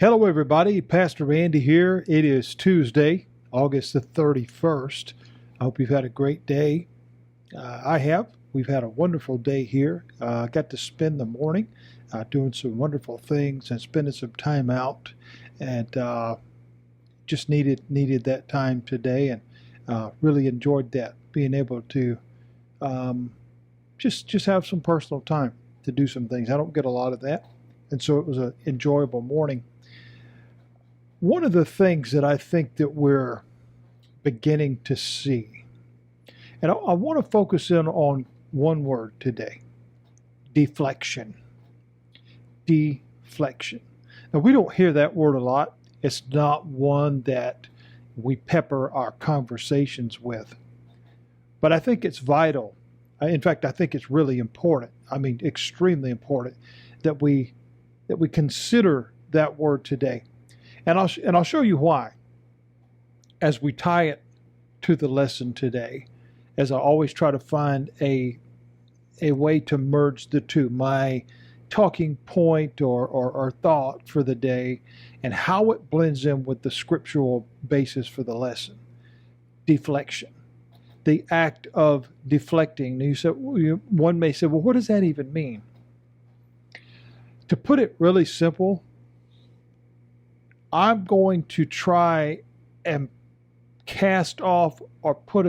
Hello, everybody. Pastor Andy here. It is Tuesday, August the 31st. I hope you've had a great day. I have. We've had a wonderful day here. I got to spend the morning doing some wonderful things and spending some time out, and just needed that time today, and really enjoyed that. Being able to just have some personal time to do some things. I don't get a lot of that, and so it was an enjoyable morning. One of the things that I think that we're beginning to see, and I want to focus in on one word today: deflection. Deflection. Now, we don't hear that word a lot. It's not one that we pepper our conversations with. But I think it's vital. In fact, I think it's really important. I mean, extremely important that we consider that word today. And I'll show you why as we tie it to the lesson today, as I always try to find a way to merge the two, my talking point or thought for the day, and how it blends in with the scriptural basis for the lesson. Deflection. The act of deflecting. One may say, well, what does that even mean? To put it really simple, I'm going to try and cast off or put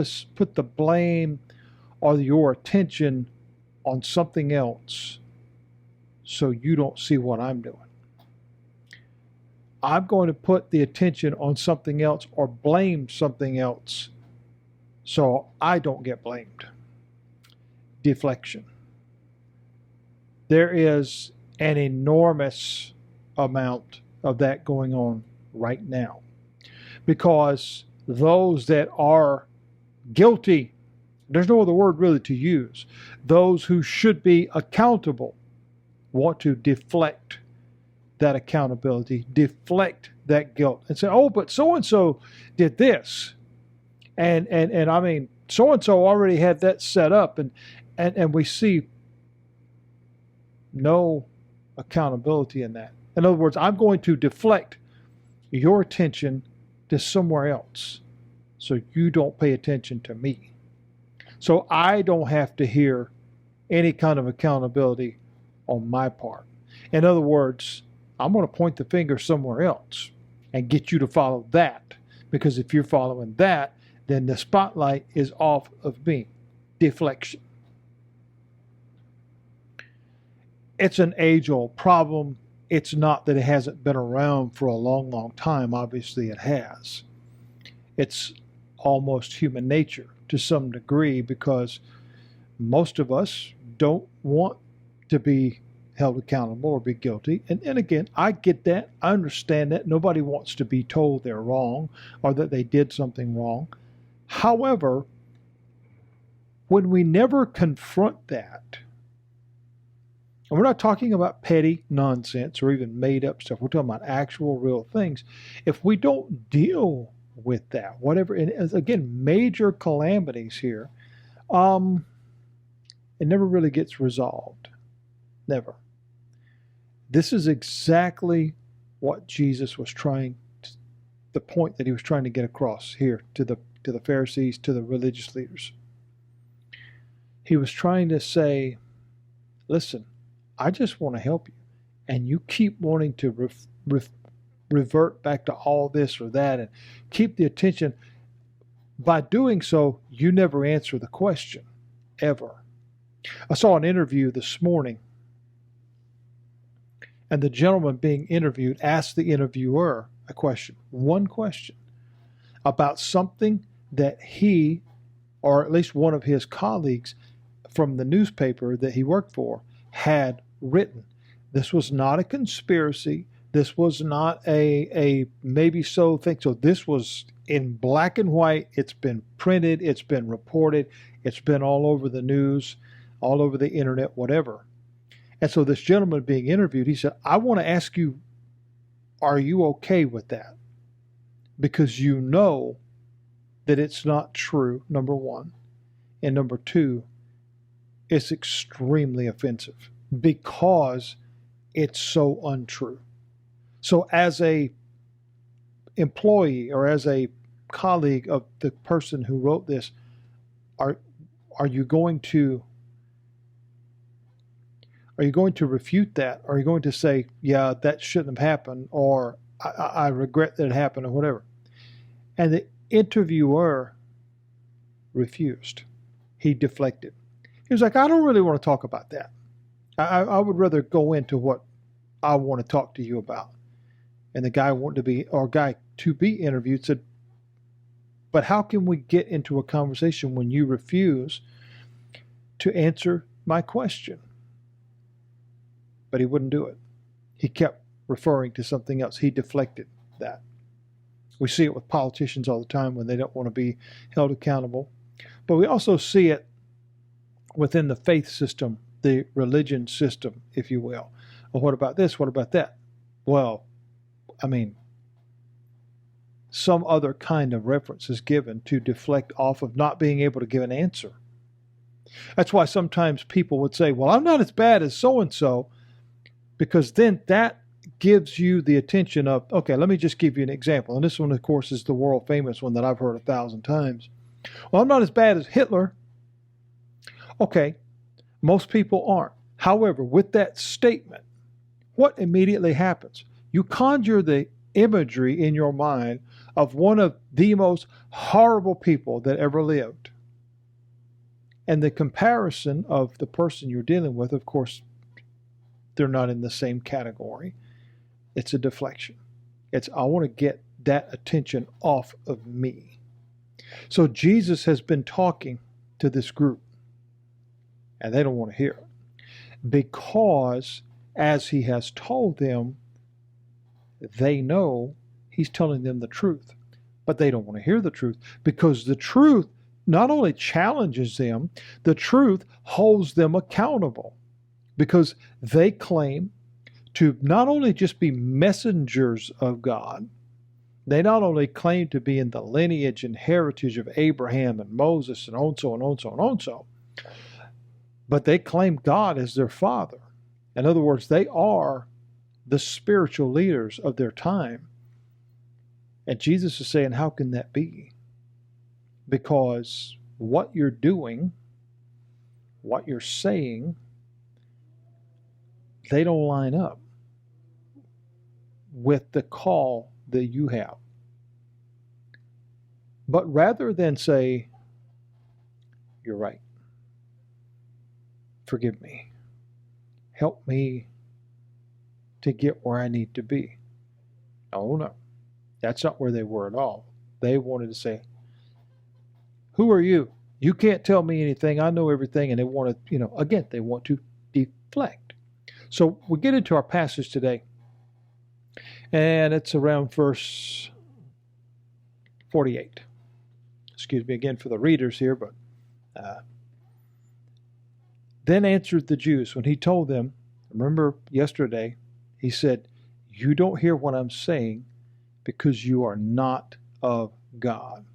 the blame or your attention on something else so you don't see what I'm doing. I'm going to put the attention on something else or blame something else so I don't get blamed. Deflection. There is an enormous amount of that going on right now, because those that are guilty, there's no other word really to use, those who should be accountable want to deflect that accountability, deflect that guilt, and say, oh, but so-and-so did this, and I mean, so-and-so already had that set up, and we see no accountability in that. In other words, I'm going to deflect your attention to somewhere else so you don't pay attention to me. So I don't have to hear any kind of accountability on my part. In other words, I'm going to point the finger somewhere else and get you to follow that. Because if you're following that, then the spotlight is off of me. Deflection. It's an age-old problem. It's not that it hasn't been around for a long, long time. Obviously, it has. It's almost human nature to some degree, because most of us don't want to be held accountable or be guilty. And again, I get that. I understand that. Nobody wants to be told they're wrong or that they did something wrong. However, when we never confront that, and we're not talking about petty nonsense or even made up stuff. We're talking about actual, real things. If we don't deal with that, whatever, and again, major calamities here, it never really gets resolved. Never. This is exactly what Jesus was the point that he was trying to get across here to the Pharisees, to the religious leaders. He was trying to say, listen, I just want to help you, and you keep wanting to revert back to all this or that and keep the attention. By doing so, you never answer the question, ever. I saw an interview this morning, and the gentleman being interviewed asked the interviewer a question, one question, about something that he, or at least one of his colleagues from the newspaper that he worked for, had written. This was not a conspiracy. This was not a maybe so thing. So this was in black and white. It's been printed. It's been reported. It's been all over the news, all over the internet, whatever. And so this gentleman being interviewed, he said, I want to ask you, are you okay with that? Because you know that it's not true, number one. And number two, it's extremely offensive because it's so untrue. So as a employee or as a colleague of the person who wrote this, are are you going to refute that? Are you going to say, yeah, that shouldn't have happened, or I regret that it happened, or whatever? And the interviewer refused. He deflected. He was like, I don't really want to talk about that. I would rather go into what I want to talk to you about. And the guy to be interviewed said, but how can we get into a conversation when you refuse to answer my question? But he wouldn't do it. He kept referring to something else. He deflected that. We see it with politicians all the time when they don't want to be held accountable. But we also see it within the faith system, the religion system, if you will. Well, what about this? What about that? Well, I mean, some other kind of reference is given to deflect off of not being able to give an answer. That's why sometimes people would say, well, I'm not as bad as so-and-so, because then that gives you the attention of, okay, let me just give you an example. And this one, of course, is the world famous one that I've heard 1,000 times. Well, I'm not as bad as Hitler. Okay, most people aren't. However, with that statement, what immediately happens? You conjure the imagery in your mind of one of the most horrible people that ever lived. And the comparison of the person you're dealing with, of course, they're not in the same category. It's a deflection. It's, I want to get that attention off of me. So Jesus has been talking to this group, and they don't want to hear it. Because as he has told them, they know he's telling them the truth. But they don't want to hear the truth, because the truth not only challenges them, the truth holds them accountable. Because they claim to not only just be messengers of God, they not only claim to be in the lineage and heritage of Abraham and Moses and on so and on so and on so, but they claim God as their father. In other words, they are the spiritual leaders of their time. And Jesus is saying, how can that be? Because what you're doing, what you're saying, they don't line up with the call that you have. But rather than say, you're right, forgive me, help me to get where I need to be. Oh no, that's not where they were at all. They wanted to say, who are you? You can't tell me anything. I know everything. And they want to, again, they want to deflect. So we get into our passage today, and it's around verse 48. Excuse me again for the readers here, but then answered the Jews when he told them, remember yesterday, he said, you don't hear what I'm saying because you are not of God.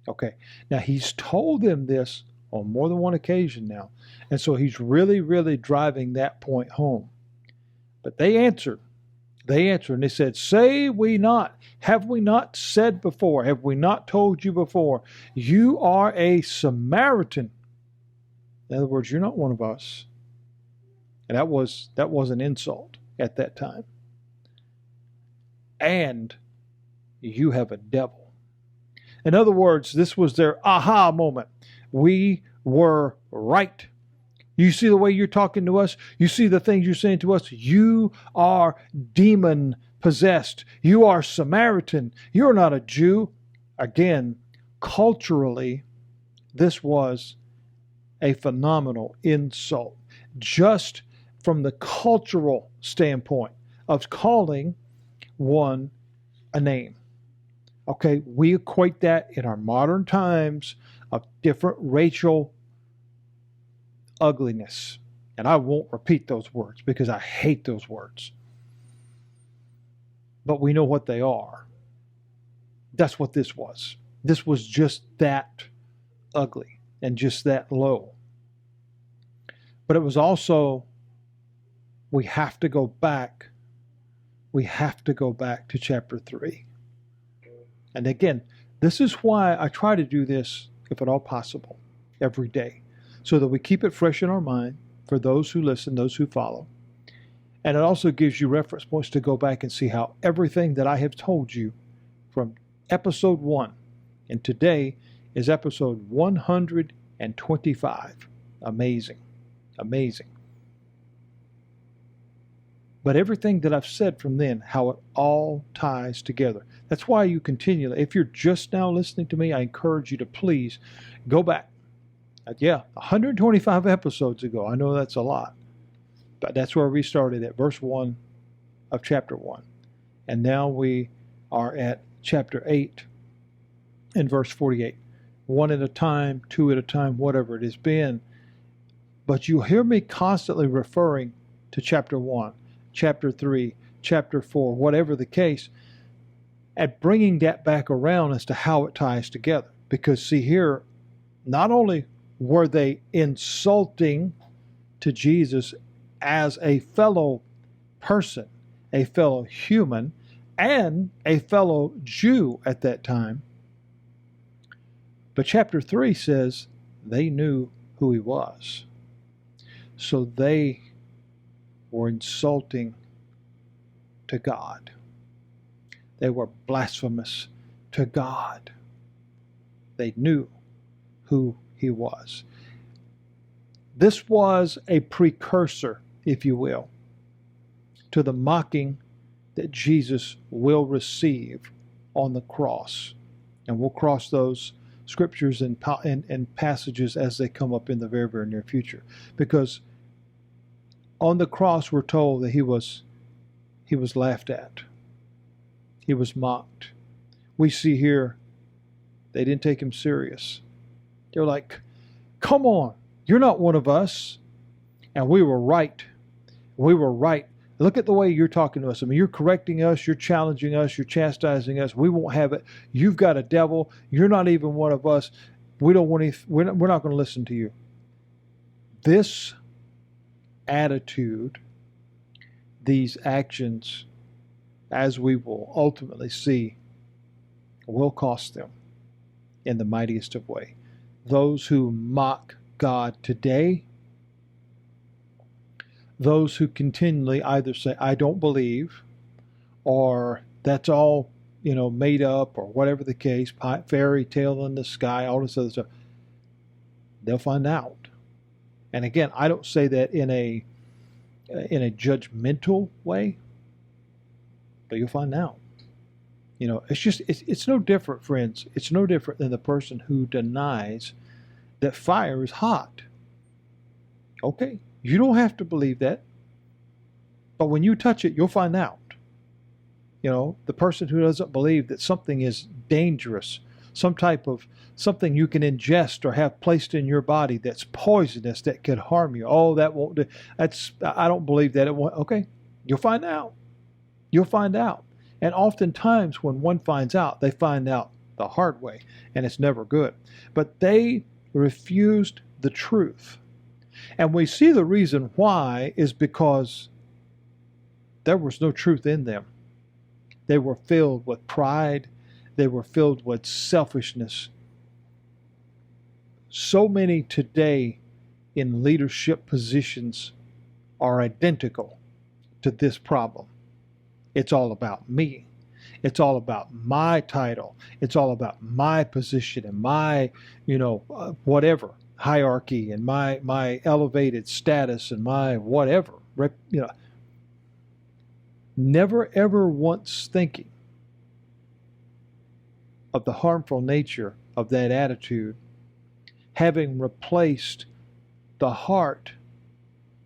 Okay, now he's told them this on more than one occasion now, and so he's really, really driving that point home. But they answered, and they said, say we not, have we not said before, have we not told you before, you are a Samaritan? In other words, you're not one of us. And that was an insult at that time. And you have a devil. In other words, this was their aha moment. We were right. You see the way you're talking to us? You see the things you're saying to us? You are demon possessed. You are Samaritan. You're not a Jew. Again, culturally, this was a phenomenal insult. Just from the cultural standpoint of calling one a name. Okay, we equate that in our modern times of different racial ugliness. And I won't repeat those words because I hate those words. But we know what they are. That's what this was. This was just that ugly and just that low. But it was also, we have to go back we have to go back to chapter 3. And again, this is why I try to do this, if at all possible, every day, so that we keep it fresh in our mind for those who listen, those who follow. And it also gives you reference points to go back and see how everything that I have told you from episode 1 and today is episode 125. Amazing. Amazing. But everything that I've said from then, how it all ties together. That's why you continually, if you're just now listening to me, I encourage you to please go back. 125 episodes ago. I know that's a lot. But that's where we started at verse 1 of chapter 1. And now we are at chapter 8 and verse 48. One at a time, two at a time, whatever it has been. But you hear me constantly referring to chapter 1, chapter 3, chapter 4, whatever the case, and bringing that back around as to how it ties together. Because see here, not only were they insulting to Jesus as a fellow person, a fellow human, and a fellow Jew at that time, but chapter 3 says they knew who he was. So they were insulting to God. They were blasphemous to God. They knew who he was. This was a precursor, if you will, to the mocking that Jesus will receive on the cross. And we'll cross those scriptures and passages as they come up in the very, very near future. Because on the cross we're told that he was laughed at. He was mocked. We see here they didn't take him serious. They're like, come on, you're not one of us. And we were right. We were right. Look at the way you're talking to us. I mean, you're correcting us, you're challenging us, you're chastising us. We won't have it. You've got a devil. You're not even one of us. We're not going to listen to you. This attitude, these actions, as we will ultimately see, will cost them in the mightiest of ways. Those who mock God today, those who continually either say, I don't believe, or that's all, made up, or whatever the case, fairy tale in the sky, all this other stuff, they'll find out. And again, I don't say that in a judgmental way, but you'll find out. It's no different, friends. It's no different than the person who denies that fire is hot. Okay, you don't have to believe that, but when you touch it, you'll find out. The person who doesn't believe that something is dangerous, something you can ingest or have placed in your body that's poisonous, that could harm you. Oh, that won't do. I don't believe that it won't. Okay, you'll find out. You'll find out. And oftentimes when one finds out, they find out the hard way, and it's never good. But they refused the truth. And we see the reason why is because there was no truth in them. They were filled with pride. They were filled with selfishness. So many today in leadership positions are identical to this problem. It's all about me. It's all about my title. It's all about my position and my, whatever, hierarchy and my elevated status and my whatever. Never ever once thinking of the harmful nature of that attitude having replaced the heart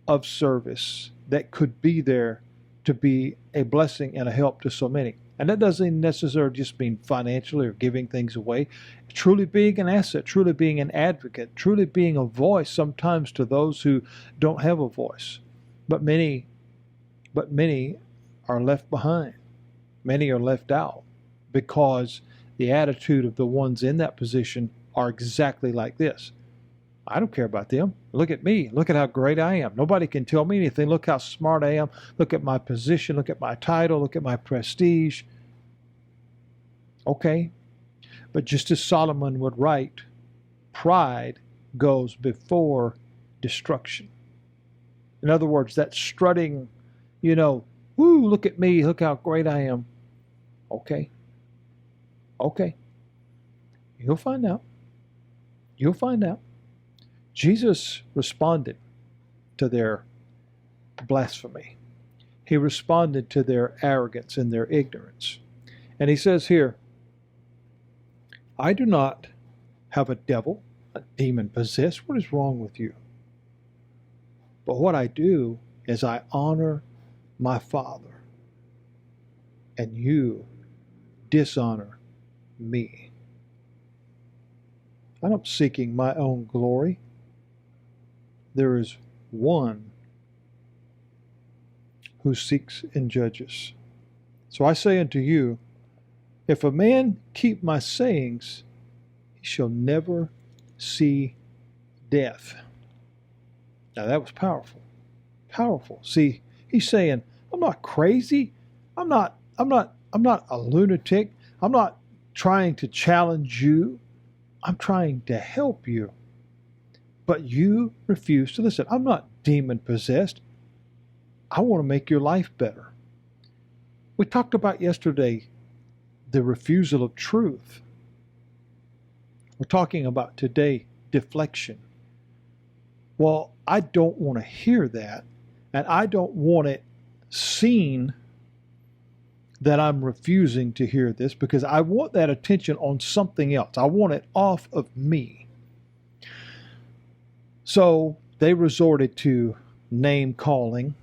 of service that could be there to be a blessing and a help to so many. And that doesn't necessarily just mean financially or giving things away. Truly being an asset, truly being an advocate, truly being a voice sometimes to those who don't have a voice. But many are left behind. Many are left out because the attitude of the ones in that position are exactly like this. I don't care about them. Look at me. Look at how great I am. Nobody can tell me anything. Look how smart I am. Look at my position. Look at my title. Look at my prestige. Okay. But just as Solomon would write, pride goes before destruction. In other words, that strutting, woo, look at me. Look how great I am. Okay. Okay. You'll find out. You'll find out. Jesus responded to their blasphemy. He responded to their arrogance and their ignorance. And he says here, I do not have a devil, a demon possessed. What is wrong with you? But what I do is I honor my Father, and you dishonor me. I'm not seeking my own glory. There is one who seeks and judges. So I say unto you, if a man keep my sayings, he shall never see death. Now that was powerful. Powerful. See, he's saying, I'm not crazy. I'm not a lunatic. I'm not trying to challenge you. I'm trying to help you. But you refuse to listen. I'm not demon possessed. I want to make your life better. We talked about yesterday the refusal of truth. We're talking about today deflection. Well, I don't want to hear that, and I don't want it seen that I'm refusing to hear this, because I want that attention on something else. I want it off of me. So they resorted to name calling.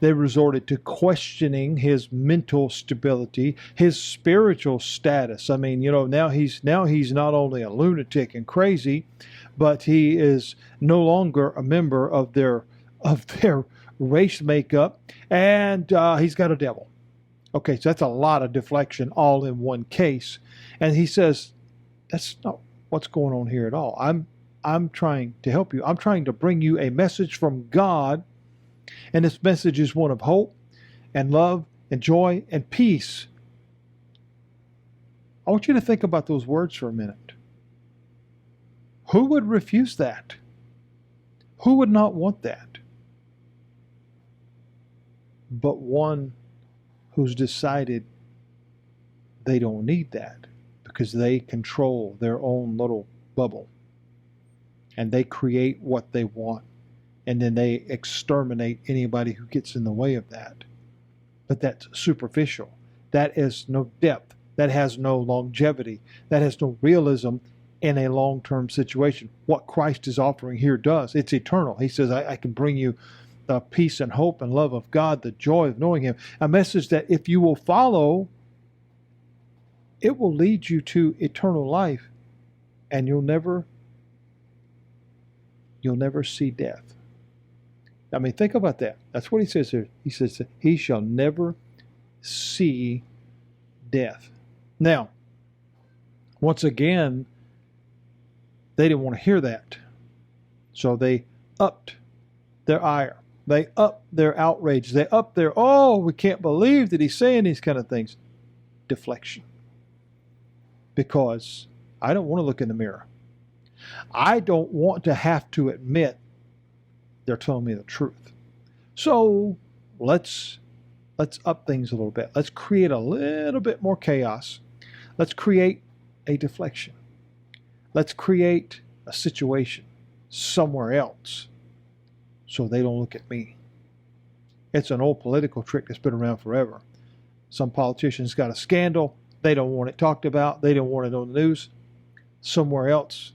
They resorted to questioning his mental stability, his spiritual status. I mean, now he's not only a lunatic and crazy, but he is no longer a member of their race makeup, and he's got a devil. Okay, so that's a lot of deflection all in one case. And he says, that's not what's going on here at all. I'm trying to help you. I'm trying to bring you a message from God, and this message is one of hope and love and joy and peace. I want you to think about those words for a minute. Who would refuse that? Who would not want that? But one who's decided they don't need that because they control their own little bubble. And they create what they want. And then they exterminate anybody who gets in the way of that. But that's superficial. That is no depth. That has no longevity. That has no realism in a long-term situation. What Christ is offering here does. It's eternal. He says, I can bring you the peace and hope and love of God, the joy of knowing Him. A message that if you will follow, it will lead you to eternal life, and you'll never see death. I mean, think about that. That's what he says here. He says, he shall never see death. Now, once again, they didn't want to hear that. So they upped their ire. They upped their outrage. They upped their, we can't believe that he's saying these kind of things. Deflection. Because I don't want to look in the mirror. I don't want to have to admit they're telling me the truth. So let's up things a little bit. Let's create a little bit more chaos. Let's create a deflection. Let's create a situation somewhere else so they don't look at me. It's an old political trick that's been around forever. Some politicians got a scandal. They don't want it talked about. They don't want it on the news. Somewhere else,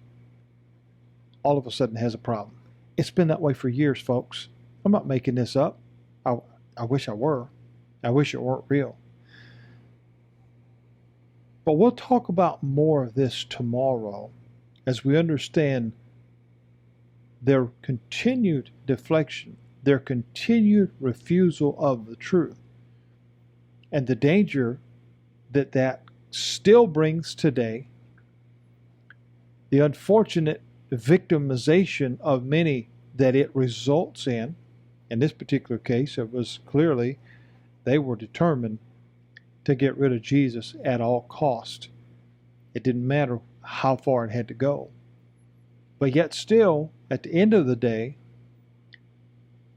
all of a sudden has a problem. It's been that way for years, folks. I'm not making this up. I wish I were. I wish it weren't real. But we'll talk about more of this tomorrow as we understand their continued deflection, their continued refusal of the truth, and the danger that still brings today, the unfortunate victimization of many that it results in this particular case, it was clearly they were determined to get rid of Jesus at all cost. It didn't matter how far it had to go. But yet still, at the end of the day,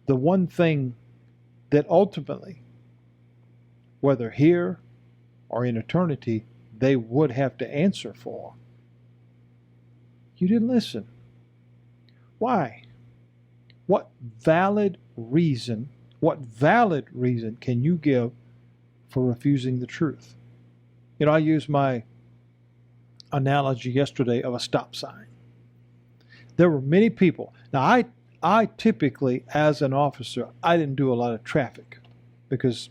the one thing that ultimately, whether here or in eternity, they would have to answer for, you didn't listen. Why? What valid reason can you give for refusing the truth? You know, I used my analogy yesterday of a stop sign. There were many people. Now, I typically, as an officer, I didn't do a lot of traffic because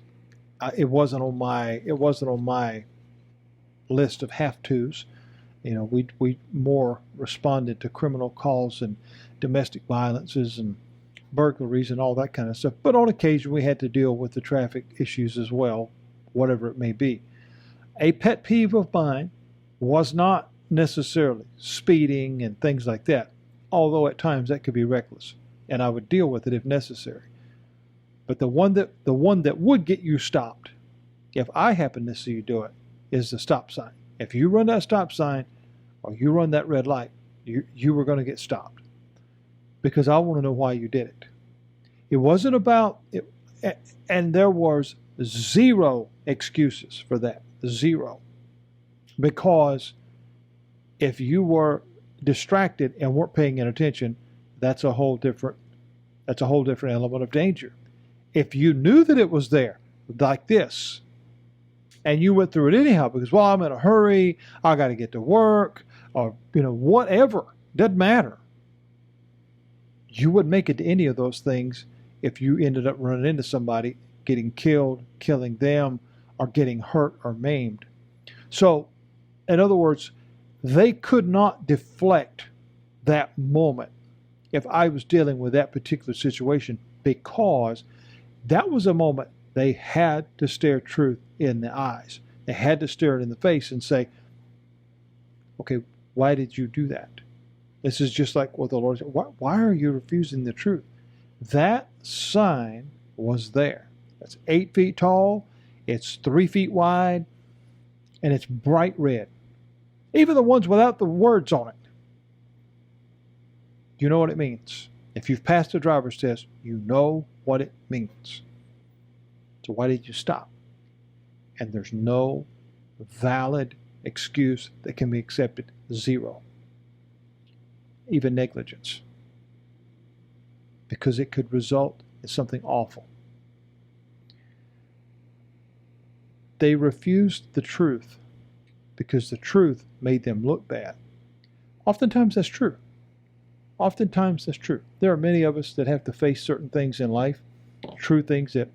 it wasn't on my list of have-tos. You know, we more responded to criminal calls and domestic violences and burglaries and all that kind of stuff. But on occasion, we had to deal with the traffic issues as well, whatever it may be. A pet peeve of mine was not necessarily speeding and things like that, although at times that could be reckless, and I would deal with it if necessary. But the one that would get you stopped, if I happen to see you do it, is the stop sign. If you run that stop sign or you run that red light, you were going to get stopped, because I want to know why you did it. It wasn't about it, and there was zero excuses for that. Zero. Because if you were distracted and weren't paying attention, that's a whole different element of danger. If you knew that it was there, like this, and you went through it anyhow because, well, I'm in a hurry, I got to get to work, or whatever, doesn't matter. You wouldn't make it to any of those things if you ended up running into somebody, getting killed, killing them, or getting hurt or maimed. So, in other words, they could not deflect that moment if I was dealing with that particular situation, because that was a moment they had to stare truth in the eyes. They had to stare it in the face and say, okay, why did you do that? This is just like what the Lord said. Why are you refusing the truth? That sign was there. It's 8 feet tall. It's 3 feet wide. And it's bright red. Even the ones without the words on it. You know what it means. If you've passed the driver's test, you know what it means. So why did you stop? And there's no valid excuse that can be accepted. Zero. Even negligence. Because it could result in something awful. They refused the truth because the truth made them look bad. Oftentimes that's true. Oftentimes that's true. There are many of us that have to face certain things in life, true things that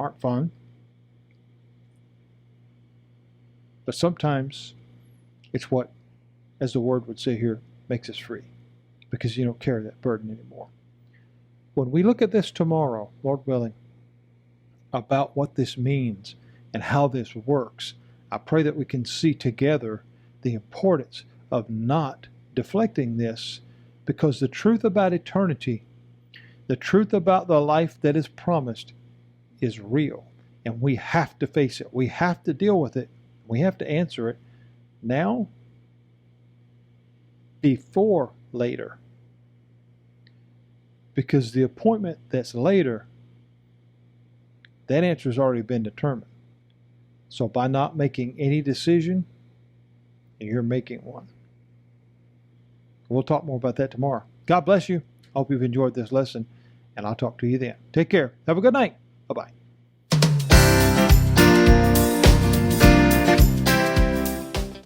aren't fun. But sometimes it's what, as the word would say here, makes us free, because you don't carry that burden anymore. When we look at this tomorrow, Lord willing, about what this means and how this works, I pray that we can see together the importance of not deflecting this, because the truth about eternity, the truth about the life that is promised, is real, and we have to face it. We have to deal with it. We have to answer it now, before later. Because the appointment that's later, that answer has already been determined. So by not making any decision, you're making one. We'll talk more about that tomorrow. God bless you. I hope you've enjoyed this lesson, and I'll talk to you then. Take care. Have a good night. Bye-bye.